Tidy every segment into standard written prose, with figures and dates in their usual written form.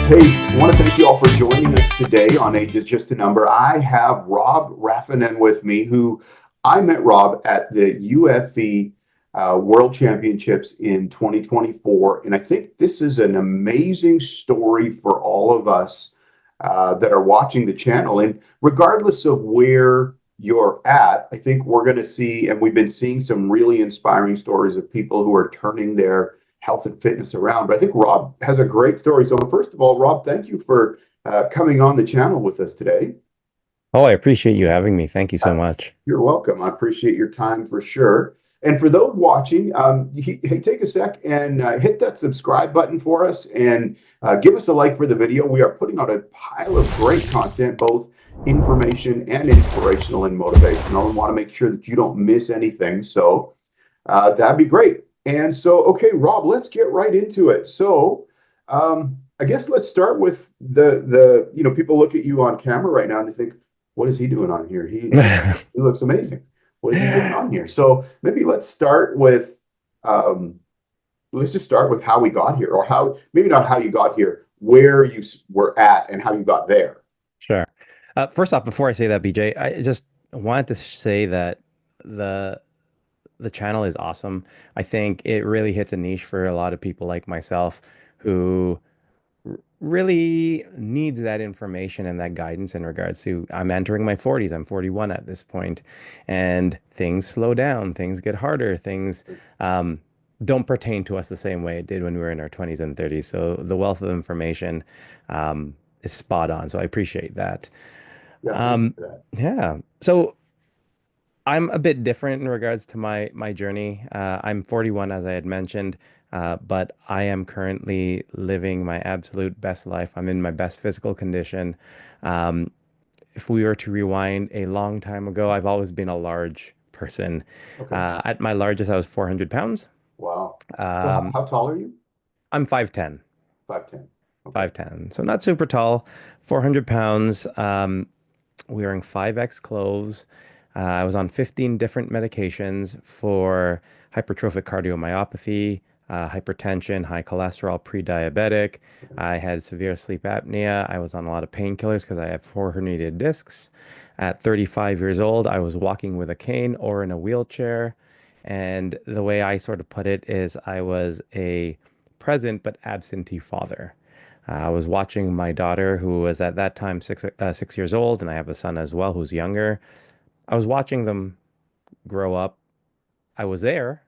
Hey, I want to thank you all for joining us today on Age is Just a Number. I have Rob Rafanan with me, who I met Rob at the UFE World Championships in 2024. And I think this is an amazing story for all of us that are watching the channel. And regardless of where you're at, I think we're going to see, and we've been seeing some really inspiring stories of people who are turning their health and fitness around. But I think Rob has a great story. So first of all, Rob, thank you for coming on the channel with us today. Oh, I appreciate you having me. Thank you so Uh, much. you're welcome. I appreciate your time for sure. And for those watching, hey, take a sec and hit that subscribe button for us and give us a like for the video. We are putting out a pile of great content, both information and inspirational and motivational, and want to make sure that you don't miss anything. So that'd be great. And so, okay, Rob, let's get right into it. So, I guess let's start with the people look at you on camera right now and they think, what is he doing on here? He looks amazing. What is he doing on here? So maybe um, let's just start with how we got here, or how maybe not how you got here, where you were at and how you got there. Sure. First off, before I say that, BJ, I just wanted to say that the the channel is awesome. I think it really hits a niche for a lot of people like myself who really needs that information and that guidance in regards to I'm entering my 40s. I'm 41 at this point, and things slow down, things get harder, things um, don't pertain to us the same way it did when we were in our 20s and 30s. So the wealth of information is spot on. So I appreciate that. Yeah, thank you Um, for that. yeah. So I'm a bit different in regards to my journey. I'm 41, as I had mentioned, but I am currently living my absolute best life. I'm in my best physical condition. Um, if we were to rewind a long time ago, I've always been a large person. Okay. At my largest, I was 400 pounds. Wow. So Um, how tall are you? I'm 5'10", 5'10". Okay. 5'10", so not super tall, 400 pounds. Wearing 5X clothes. I was on 15 different medications for hypertrophic cardiomyopathy, hypertension, high cholesterol, pre-diabetic. Okay. I had severe sleep apnea. I was on a lot of painkillers because I have four herniated discs. At 35 years old, I was walking with a cane or in a wheelchair. And the way I sort of put it is I was a present but absentee father. I was watching my daughter, who was at that time 6 years old, and I have a son as well who's younger. I was watching them grow up. I was there,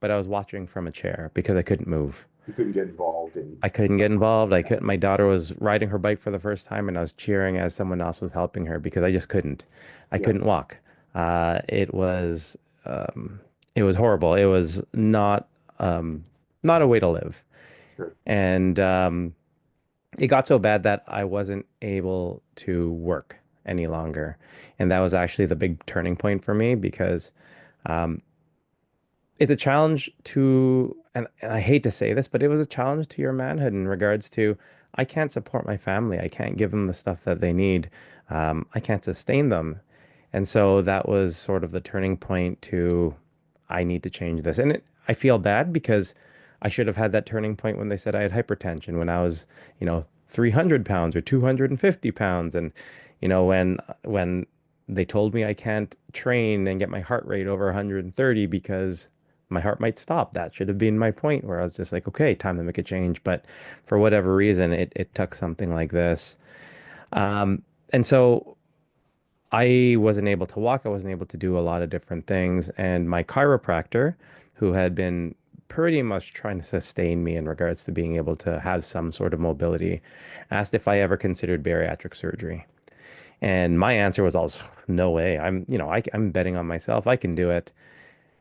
but I was watching from a chair because I couldn't move. You couldn't get involved in. I couldn't get involved. I couldn't. My daughter was riding her bike for the first time, and I was cheering as someone else was helping her because I just couldn't. I Yeah, couldn't walk. It was um, it was horrible. It was not a way to live, sure. and it got so bad that I wasn't able to work any longer. And that was actually the big turning point for me because um, it's a challenge to, and I hate to say this, but it was a challenge to your manhood in regards to I can't support my family. I can't give them the stuff that they need. I can't sustain them. And so that was sort of the turning point to I need to change this. And I feel bad because I should have had that turning point when they said I had hypertension when I was, 300 pounds or 250 pounds. And, when they told me I can't train and get my heart rate over 130 because my heart might stop. That should have been my point where I was just like, okay, time to make a change. But for whatever reason, it took something like this. And so I wasn't able to walk. I wasn't able to do a lot of different things. And my chiropractor, who had been pretty much trying to sustain me in regards to being able to have some sort of mobility, asked if I ever considered bariatric surgery. And my answer was also, no way. I'm betting on myself. I can do it.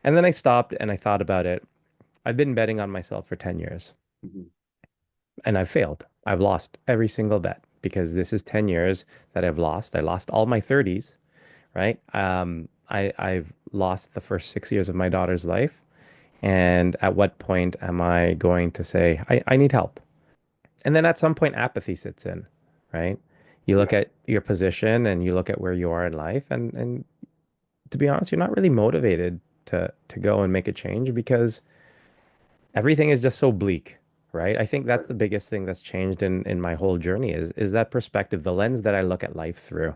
And then I stopped and I thought about it. I've been betting on myself for 10 years Mhm. and I've failed. I've lost every single bet because this is 10 years that I've lost. I lost all my 30s, right? I've lost the first 6 years of my daughter's life. And at what point am I going to say, I need help? And then at some point, apathy sits in, right? You look Yeah. at your position and you look at where you are in life, and to be honest, you're not really motivated to go and make a change because everything is just so bleak. right? I think that's Right. the biggest thing that's changed in my whole journey is that perspective, the lens that I look at life through.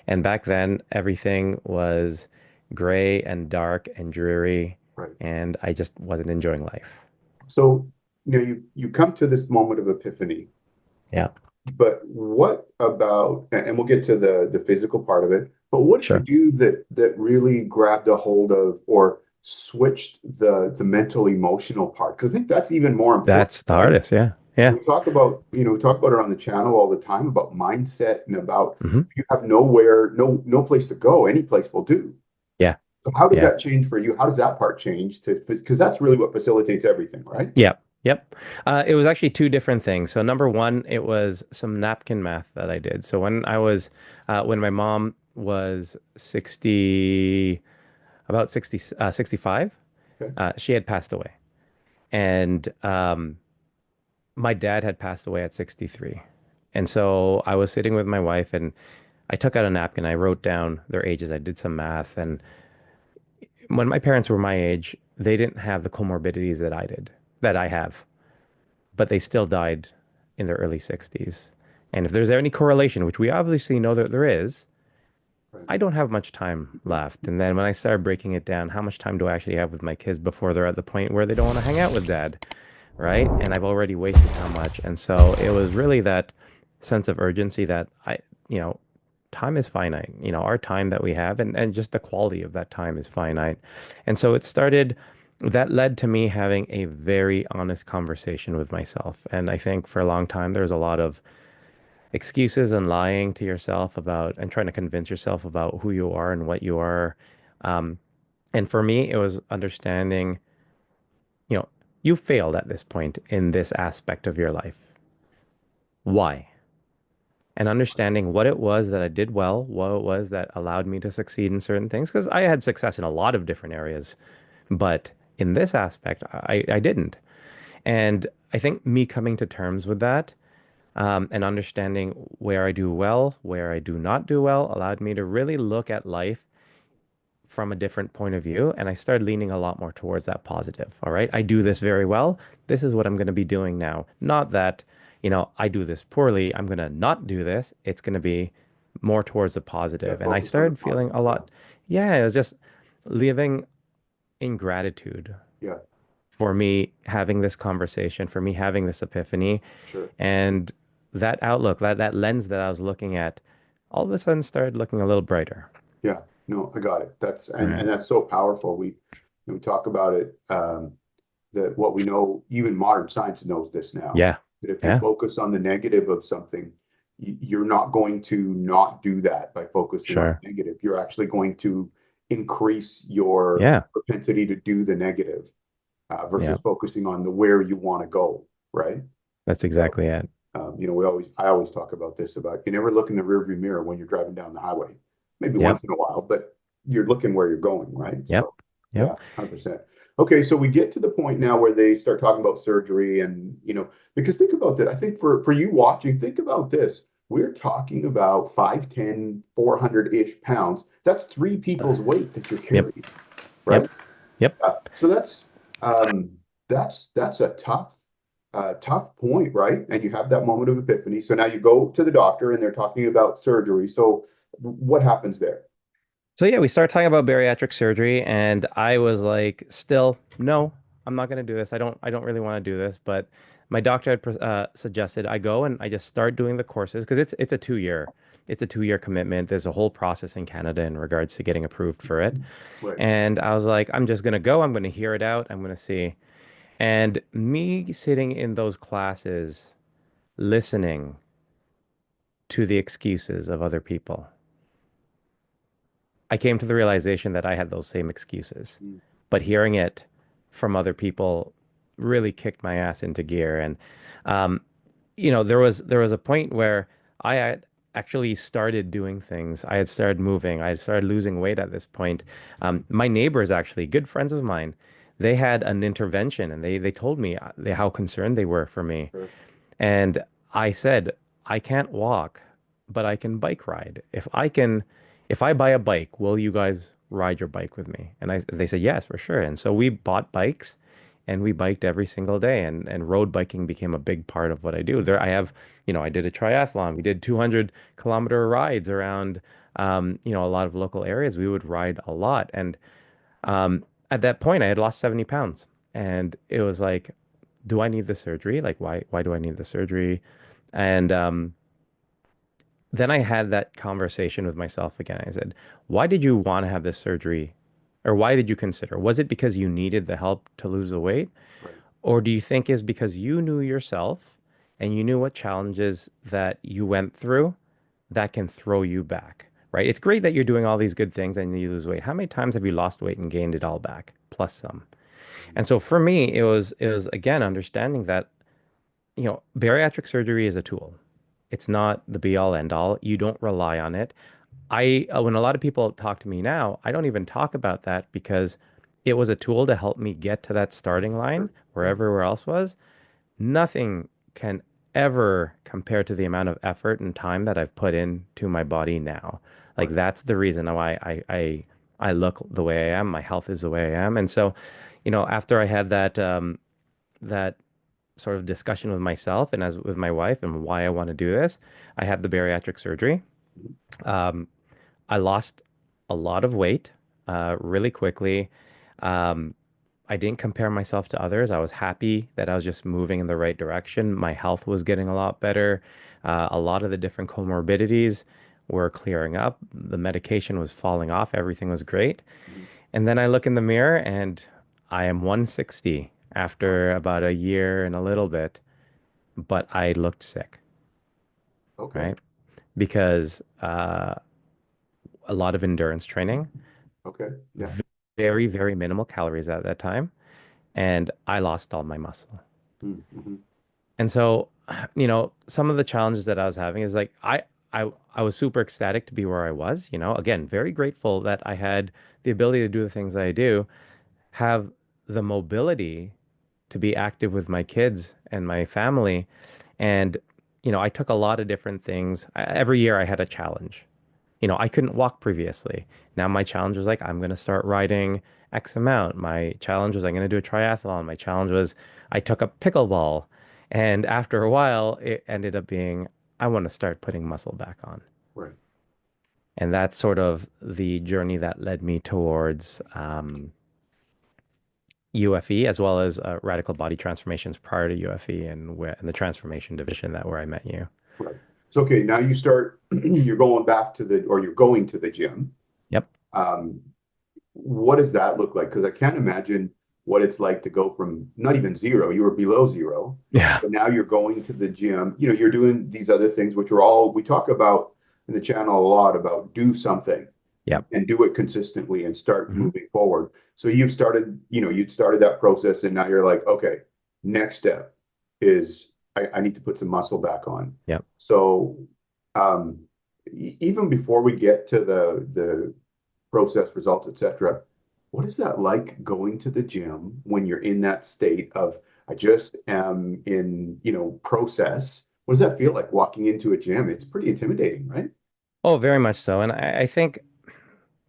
And back then, everything was gray and dark and dreary, Right. and I just wasn't enjoying life. So, you come to this moment of epiphany, Yeah, but what about, and we'll get to the physical part of it, but what did you sure. do that really grabbed a hold of or switched the mental emotional part? Because I think that's even more important, That's the right? hardest. Yeah. Yeah. We talk about, we talk about it on the channel all the time about mindset and about Hmm. you have nowhere, no place to go, any place will do. Yeah. So how does Yeah. that change for you? How does that part change to, because that's really what facilitates everything, right? Yep. Yep. It was actually two different things. So number one, it was some napkin math that I did. So when my mom was 60, about 60, 65, Okay. she had passed away. And my dad had passed away at 63. And so I was sitting with my wife and I took out a napkin. I wrote down their ages. I did some math. And when my parents were my age, they didn't have the comorbidities that I have, but they still died in their early 60s. And if there's any correlation, which we obviously know that there is, Right. I don't have much time left. And then when I started breaking it down, how much time do I actually have with my kids before they're at the point where they don't want to hang out with dad? Right? And I've already wasted how much. And so it was really that sense of urgency that you know, time is finite. Our time that we have and just the quality of that time is finite. And so that led to me having a very honest conversation with myself. And I think for a long time, there was a lot of excuses and lying to yourself about and trying to convince yourself about who you are and what you are. Um, and for me, it was understanding, you know, you failed at this point in this aspect of your life. Why? And understanding what it was that I did well, what it was that allowed me to succeed in certain things, because I had success in a lot of different areas, but in this aspect, I didn't. And I think me coming to terms with that, and understanding where I do well, where I do not do well, allowed me to really look at life from a different point of view. And I started leaning a lot more towards that positive. All right. I do this very well. This is what I'm going to be doing now. Not that, I do this poorly. I'm going to not do this. It's going to be more towards the Yeah, positive. And I focus on the started feeling positive. a Yeah. lot, yeah, it was just living in gratitude Yeah. for me having this conversation, for me having this epiphany. Sure. And that outlook, that lens that I was looking at, all of a sudden started looking a little brighter. Yeah. No, I got it. Right. And that's so powerful. We talk about it, that what we know, even modern science knows this now, Yeah. that if you Yeah. focus on the negative of something, you're not going to not do that by focusing on Sure. the negative. You're actually going to increase your Yeah. propensity to do the negative, Yeah. versus focusing on the where you want to go, right? That's So, exactly it. I always talk about this about you never look in the rearview mirror when you're driving down the highway. Maybe Yep. once in a while, but you're looking where you're going, right? Yep. So, yeah, Yep. 100%. Okay, so we get to the point now where they start talking about surgery and, because think about that. I think for you watching, think about this. We're talking about 5'10", 400-ish pounds. That's three people's weight that you're Yep. carrying, right? Yep. Yep. So um that's a tough point, right? And you have that moment of epiphany. So now you go to the doctor and they're talking about surgery. So what happens there? So yeah, we started talking about bariatric surgery, and I was like, still, no, I'm not gonna do this. I don't really want to do this. But my doctor had suggested I go and I just start doing the courses because it's a 2-year commitment. There's a whole process in Canada in regards to getting approved for it. Right. And I was like, I'm just gonna go. I'm gonna hear it out. I'm gonna see. And me sitting in those classes, listening to the excuses of other people, I came to the realization that I had those same excuses. Mm. But hearing it from other people really kicked my ass into gear. And um, there was a point where I had actually started doing things. I had started moving. I had started losing weight at this point. My neighbors, actually, good friends of mine, they had an intervention, and they told me how concerned they were for me. Sure. And I said, I can't walk, but I can bike ride. If I buy a bike, will you guys ride your bike with me? And they said, yes, for sure. And so we bought bikes and we biked every single day, and road biking became a big part of what I do. There I have, I did a triathlon. We did 200-kilometer rides around a lot of local areas. We would ride a lot. And at that point I had lost 70 pounds. And it was like, do I need the surgery? Like, why do I need the surgery? And then I had that conversation with myself again. I said, why did you want to have this surgery? Or why did you consider? Was it because you needed the help to lose the weight? Right. Or do you think is because you knew yourself and you knew what challenges that you went through that can throw you back, right? It's great that you're doing all these good things and you lose weight. How many times have you lost weight and gained it all back, plus some? And so for me, it was again understanding that, bariatric surgery is a tool. It's not the be all end all. You don't rely on it. When a lot of people talk to me now, I don't even talk about that because it was a tool to help me get to that starting line Sure. where Yeah. everywhere else was. Nothing can ever compare to the amount of effort and time that I've put into my body now. Like Right. that's the reason why I look the way I am. My health is the way I am. And so, after I had that sort of discussion with myself and as with my wife and why I want to do this, I had the bariatric surgery. Mhm. Um, I lost a lot of weight really quickly. Um, I didn't compare myself to others. I was happy that I was just moving in the right direction. My health was getting a lot better. A lot of the different comorbidities were clearing up. The medication was falling off. Everything was great. Mhm. And then I look in the mirror and I am 160 Wow. after about a year and a little bit, but I looked sick, Okay. right? Because a lot of endurance training, Okay. Yeah. very, very minimal calories at that time, and I lost all my muscle. Mm-hmm. And so, some of the challenges that I was having is like I was super ecstatic to be where I was, again, very grateful that I had the ability to do the things I do, have the mobility to be active with my kids and my family. And, I took a lot of different things. Every year I had a challenge. I couldn't walk previously. Now my challenge was like, I'm going to start riding X amount. My challenge was I'm going to do a triathlon. My challenge was I took up pickleball. And after a while, it ended up being, I want to start putting muscle back on. Right. And that's sort of the journey that led me towards UFE as well as radical body transformations prior to UFE and the transformation division that where I met you. Right. So, okay, now you start, you're going back to or you're going to the gym. Yep. Um, what does that look like? Because I can't imagine what it's like to go from not even zero, you were below zero, Yeah. but now you're going to the gym. You're doing these other things, which are all we talk about in the channel a lot about do something Yep. and do it consistently and start Hmm. moving forward. So you'd started that process and now you're like, okay, next step is I need to put some muscle back on. Yep. So um, even before we get to the process results, etc., what is that like going to the gym when you're in that state of I just am in, process? What does that feel like walking into a gym? It's pretty intimidating, right? Oh, very much so. And I think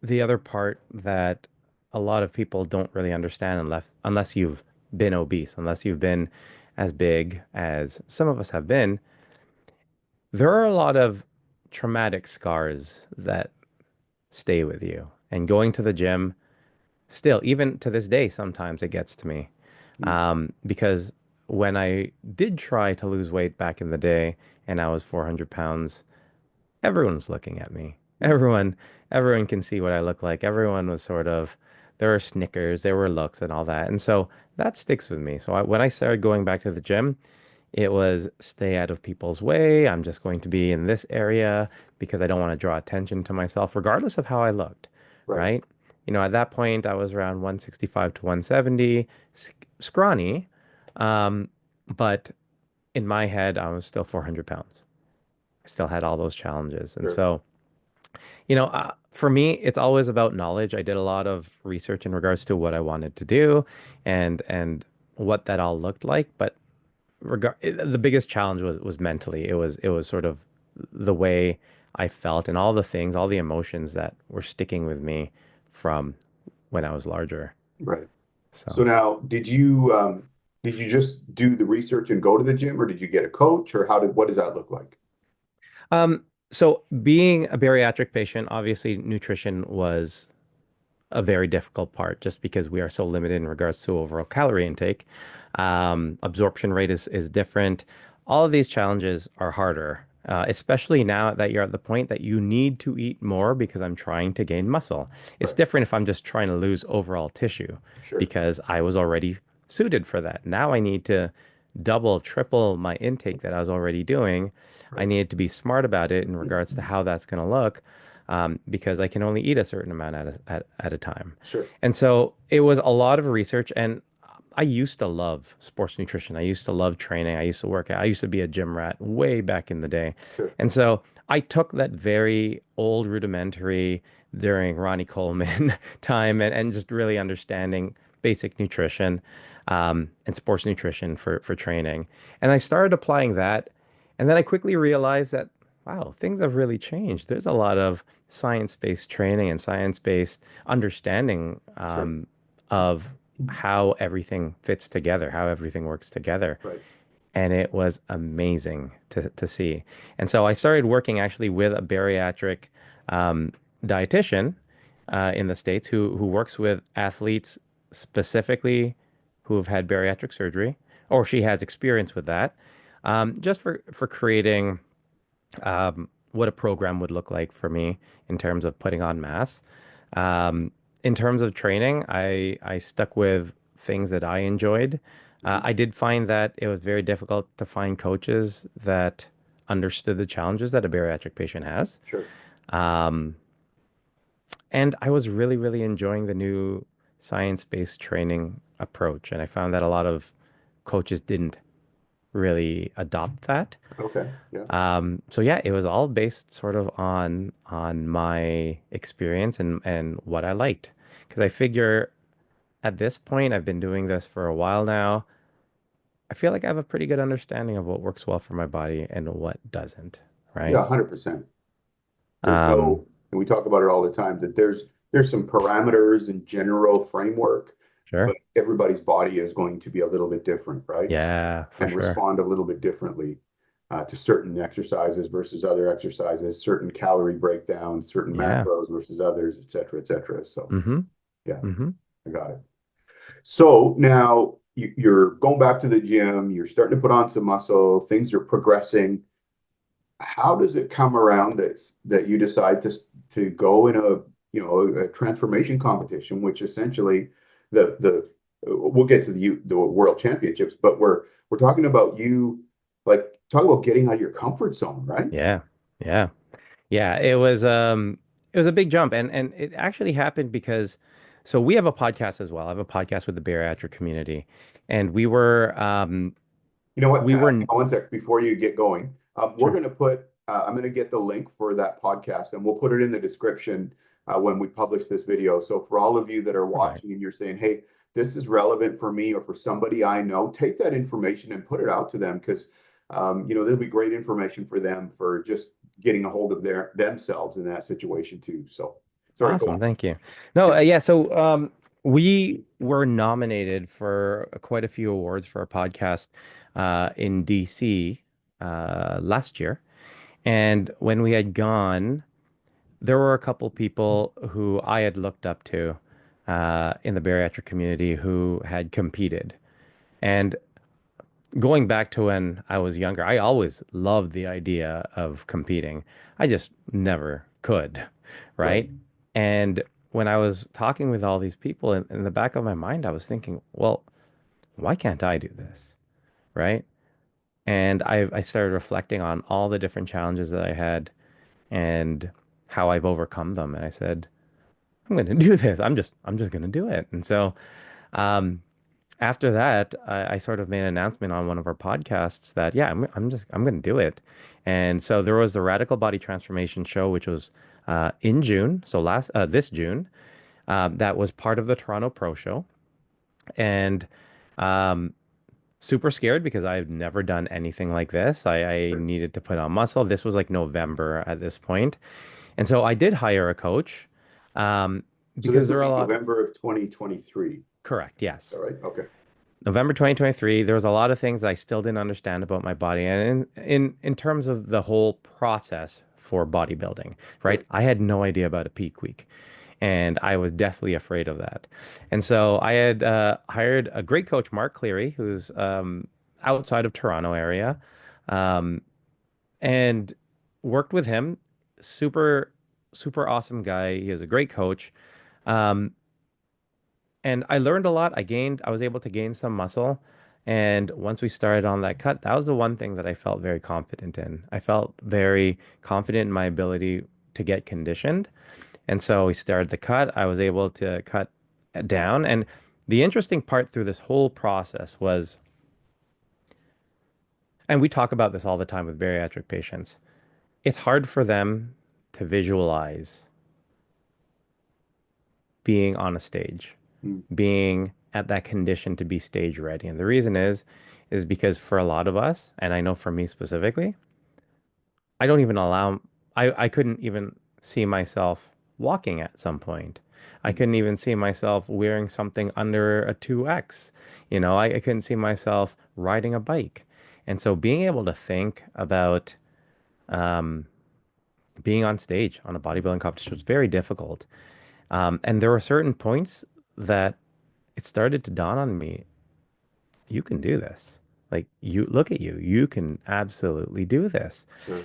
the other part that a lot of people don't really understand unless you've been obese, unless you've been as big as some of us have been, there are a lot of traumatic scars that stay with you. And going to the gym, still, even to this day, sometimes it gets to me. Mm. Because when I did try to lose weight back in the day and I was 400 pounds, everyone's looking at me. Mm. Everyone can see what I look like. Everyone was sort of, there were snickers, there were looks and all that. And so that sticks with me. So when I started going back to the gym, it was stay out of people's way. I'm just going to be in this area because I don't want to draw attention to myself, regardless of how I looked, Right. right? At that point, I was around 165 to 170, scrawny, um, but in my head, I was still 400 pounds. I still had all those challenges. And Sure. so, for me, it's always about knowledge. I did a lot of research in regards to what I wanted to do and what that all looked like. But the biggest challenge was mentally. It was sort of the way I felt and all the things, all the emotions that were sticking with me from when I was larger. Right. So So, now, did you just do the research and go to the gym, or did you get a coach, or what does that look like? um, so being a bariatric patient, obviously nutrition was a very difficult part just because we are so limited in regards to overall calorie intake. Absorption rate is different. All of these challenges are harder, especially now that you're at the point that you need to eat more because I'm trying to gain muscle. It's Right. different if I'm just trying to lose overall tissue Sure. because I was already suited for that. Now I need to double, triple my intake that I was already doing. I Right. needed to be smart about it in regards to how that's going to look because I can only eat a certain amount at a time. Sure. And so it was a lot of research. And I used to love sports nutrition. I used to love training. I used to work out. I used to be a gym rat way back in the day. Sure. And so I took that very old rudimentary during Ronnie Coleman time and just really understanding basic nutrition and sports nutrition for training. And I started applying that. And then I quickly realized that, wow, things have really changed. There's a lot of science-based training and science-based understanding Sure. of how everything fits together, how everything works together. Right. And it was amazing to see. And so I started working actually with a bariatric um, dietitian in the States who works with athletes specifically who have had bariatric surgery, or she has experience with that, just for creating what a program would look like for me in terms of putting on mass. Um, in terms of training, I stuck with things that I enjoyed. Mhm. I did find that it was very difficult to find coaches that understood the challenges that a bariatric patient has. Sure. Um, and I was really, really enjoying the new science-based training approach. And I found that a lot of coaches didn't really adopt that. Okay. Yeah. So yeah, it was all based sort of on my experience and what I liked. Because I figure at this point, I've been doing this for a while now. I feel like I have a pretty good understanding of what works well for my body and what doesn't, Yeah, right? 100%. There's Um, no, and we talk about it all the time, that there's some parameters and general framework, but sure. everybody's body is going to be a little bit different, right? Yeah, for And sure. respond a little bit differently to certain exercises versus other exercises, certain calorie breakdowns, certain Yeah. macros versus others, et cetera, et cetera. So Mm-hmm. yeah, Mm-hmm. I got it. So now you're going back to the gym, you're starting to put on some muscle, things are progressing. How does it come around that you decide to go in a transformation competition, which essentially the we'll get to the world championships, but we're talking about you like talk about getting out of your comfort zone, right? Yeah. Yeah. Yeah, it was a big jump and it actually happened because so we have a podcast as well. I have a podcast with the bariatric community and You know what? we were Hang on one sec before you get going. We're sure. going to I'm going to get the link for that podcast and we'll put it in the description when we publish this video. So for all of you that are Perfect. watching and you're saying, hey, this is relevant for me or for somebody I know, take that information and put it out to them because, there'll be great information for them for just getting a hold of themselves in that situation too. So sorry, go Awesome. on. Thank you. No, yeah, so we were nominated for quite a few awards for our podcast in DC last year. And when we had gone, there were a couple people who I had looked up to in the bariatric community who had competed. And going back to when I was younger, I always loved the idea of competing. I just never could, Right. right? And when I was talking with all these people in the back of my mind, I was thinking, well, why can't I do this? Right? And I started reflecting on all the different challenges that I had and how I've overcome them. And I said, I'm going to do this. I'm just going to do it. And so, um, after that, I sort of made an announcement on one of our podcasts that, yeah, I'm going to do it. And so there was the Radical Body Transformation show, which was in June. So this June, that was part of the Toronto Pro Show. And um, super scared because I've never done anything like this. I Sure. needed to put on muscle. This was like November at this point. And so I did hire a coach um, So this because would there are a be lot. November of 2023. Correct. All Yes. right. Okay. November 2023, there was a lot of things I still didn't understand about my body and in terms of the whole process for bodybuilding, right? Right. I had no idea about a peak week and I was deathly afraid of that. And so I had hired a great coach, Mark Cleary, who's outside of Toronto area, um, and worked with him. Super, super awesome guy. He was a great coach. Um, and I learned a lot. I was able to gain some muscle. And once we started on that cut, that was the one thing that I felt very confident in. I felt very confident in my ability to get conditioned. And so we started the cut. I was able to cut down. And the interesting part through this whole process was, and we talk about this all the time with bariatric patients, it's hard for them to visualize being on a stage, Mm. being at that condition to be stage ready. And the reason is because for a lot of us, and I know for me specifically, I don't even allow, I couldn't even see myself walking at some point. I Mm. couldn't even see myself wearing something under a 2X. I couldn't see myself riding a bike. And so being able to think about um, being on stage on a bodybuilding competition was very difficult. And there were certain points that it started to dawn on me, you can do this. Like you look at you, you can absolutely do this. Sure.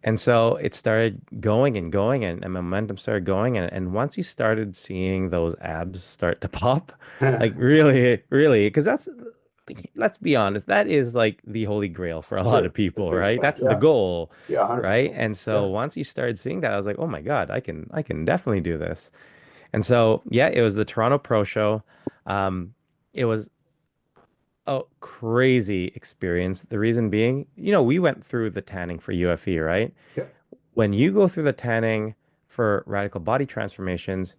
And so it started going and going and momentum started going. And once you started seeing those abs start to pop, like really, really, because let's be honest, that is like the holy grail for a lot of Sure. A people, six right? pack. That's the Yeah. goal, Yeah. 100%. right? And so Yeah. once you started seeing that, I was like, oh my God, I can definitely do this. And so, yeah, it was the Toronto Pro Show. Um, it was a crazy experience. The reason being, we went through the tanning for UFE, right? Yeah. When you go through the tanning for radical body transformations,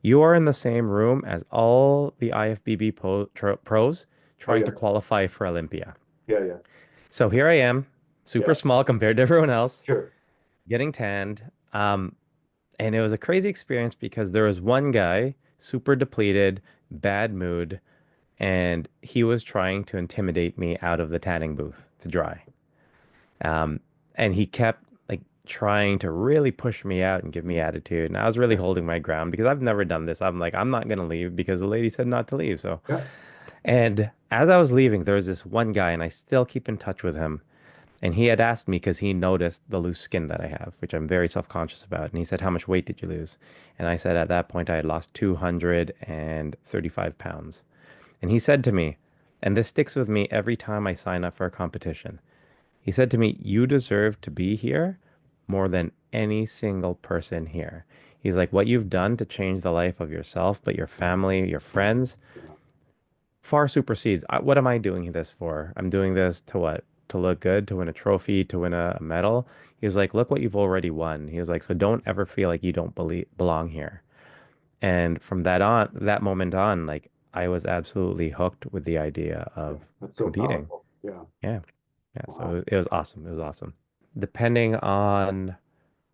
you are in the same room as all the IFBB pros Oh, trying yeah. to qualify for Olympia. Yeah. Yeah. So here I am, super Yeah. small compared to everyone else, Sure. getting tanned. And it was a crazy experience because there was one guy, super depleted, bad mood, and he was trying to intimidate me out of the tanning booth to dry. Um, and he kept like trying to really push me out and give me attitude. And I was really holding my ground because I've never done this. I'm like, I'm not gonna leave because the lady said not to leave. So, Yeah. and as I was leaving, there was this one guy, and I still keep in touch with him. And he had asked me because he noticed the loose skin that I have, which I'm very self-conscious about. And he said, how much weight did you lose? And I said, at that point, I had lost 235 pounds. And he said to me, and this sticks with me every time I sign up for a competition. He said to me, you deserve to be here more than any single person here. He's like, what you've done to change the life of yourself, but your family, your friends, Yeah. far supersedes. What am I doing this for? I'm doing this to what? To look good, to win a trophy, to win a medal. He was like, look what you've already won. He was like, so don't ever feel like you don't belong here. And from that moment on, like I was absolutely hooked with the idea Yeah. of That's so competing. powerful. Yeah. Yeah. Yeah. So Wow. it was awesome. It was awesome. Depending on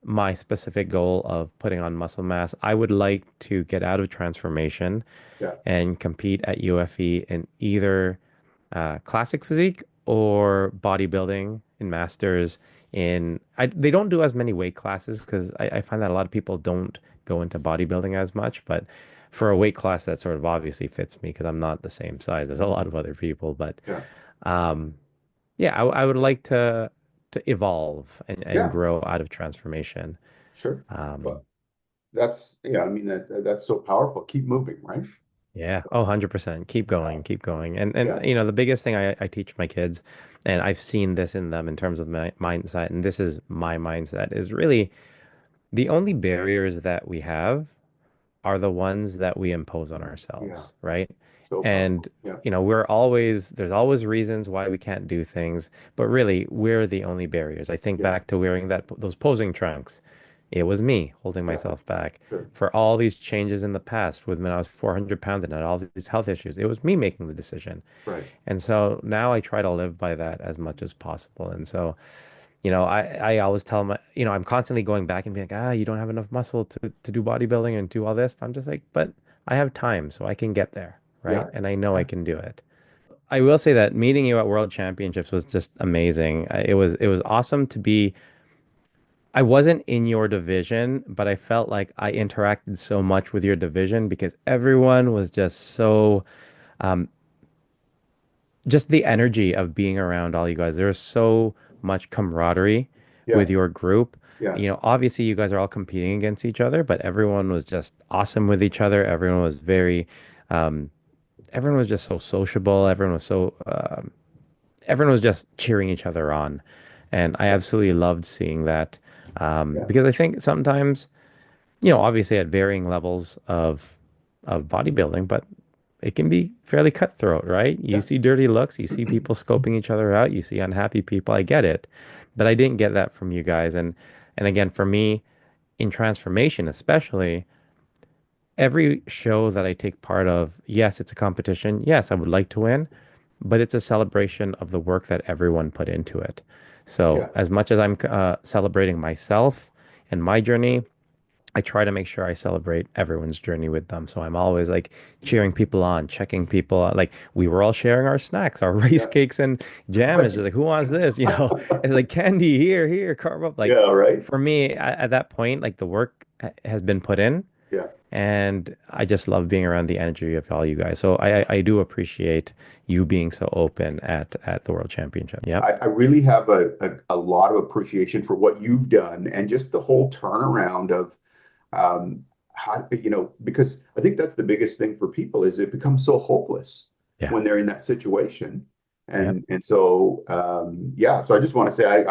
my specific goal of putting on muscle mass, I would like to get out of transformation Yeah. and compete at UFE in either classic physique or bodybuilding in masters. They don't do as many weight classes because I find that a lot of people don't go into bodybuilding as much, but for a weight class that sort of obviously fits me because I'm not the same size as a lot of other people. But Yeah. um, yeah, I would like to evolve and Yeah. grow out of transformation. Sure. Um, But that's, yeah, I mean, that's so powerful. Keep moving, right? Yeah. So, Oh, 100%. Keep yeah. going, keep going. And Yeah. the biggest thing I teach my kids, and I've seen this in them in terms of my mindset, and this is my mindset, is really the only barriers that we have are the ones that we impose on Yeah. ourselves, right? So And powerful. Yeah. there's always reasons why we can't do things, but really we're the only barriers. I think Yeah. back to wearing those posing trunks. It was me holding Yeah. myself back Sure. for all these changes in the past with when I was 400 pounds and had all these health issues. It was me making the decision. Right. And so now I try to live by that as much as possible. And so I always tell my, I'm constantly going back and being like, you don't have enough muscle to do bodybuilding and do all this. But I'm just like, but I have time, so I can get there, right? Yeah. And I know I Yeah. can do it. I will say that meeting you at World Championships was just amazing. It was awesome to be. I wasn't in your division, but I felt like I interacted so much with your division because everyone was just so um, just the energy of being around all you guys. There was so much camaraderie Yeah. with your group. Yeah. Obviously you guys are all competing against each other, but everyone was just awesome with each other. Um, everyone was just so sociable. Everyone was just cheering each other on. And I absolutely loved seeing that. Yeah. Because I think sometimes, obviously at varying levels of bodybuilding, but it can be fairly cutthroat, right? You Yeah. see dirty looks, you see people scoping each other out, you see unhappy people. I get it. But I didn't get that from you guys. And again, for me, in transformation, especially, every show that I take part of, yes, it's a competition. Yes, I would like to win, but it's a celebration of the work that everyone put into it. So Yeah. as much as I'm celebrating myself and my journey, I try to make sure I celebrate everyone's journey with them. So I'm always like cheering people on, checking people out. Like we were all sharing our snacks, our rice Yeah. cakes and jam. It's Right. just like, who wants this? And like candy here, here, carve up. Like Yeah. Right. for me at that point, like the work has been put in, Yeah. and I just love being around the energy of all you guys. So I do appreciate you being so open at the World Championship. Yep. I really have a lot of appreciation for what you've done and just the whole turnaround of how, because I think that's the biggest thing for people is it becomes so hopeless Yeah. when they're in that situation. Yep. And so yeah, so I just want to say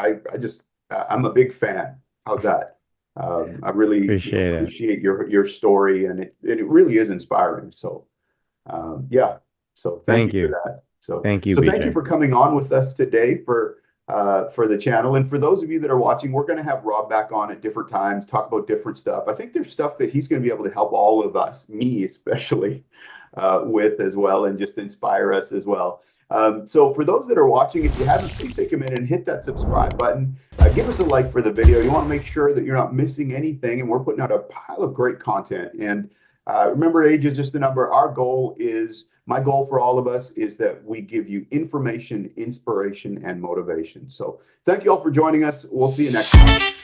I'm a big fan. How's that? I really Appreciate it. appreciate your story, and it really is inspiring. So yeah, so thank you Thank for you. that. So Thank you, so thank you BJ. for coming on with us today for the channel. And for those of you that are watching, we're going to have Rob back on at different times, talk about different stuff. I think there's stuff that he's going to be able to help all of us, me especially, with as well, and just inspire us as well. So for those that are watching, if you haven't, please take a minute and hit that subscribe button. Give us a like for the video. You want to make sure that you're not missing anything, and we're putting out a pile of great content. And remember, age is just a number. My goal for all of us is that we give you information, inspiration, and motivation. So thank you all for joining us. We'll see you next time.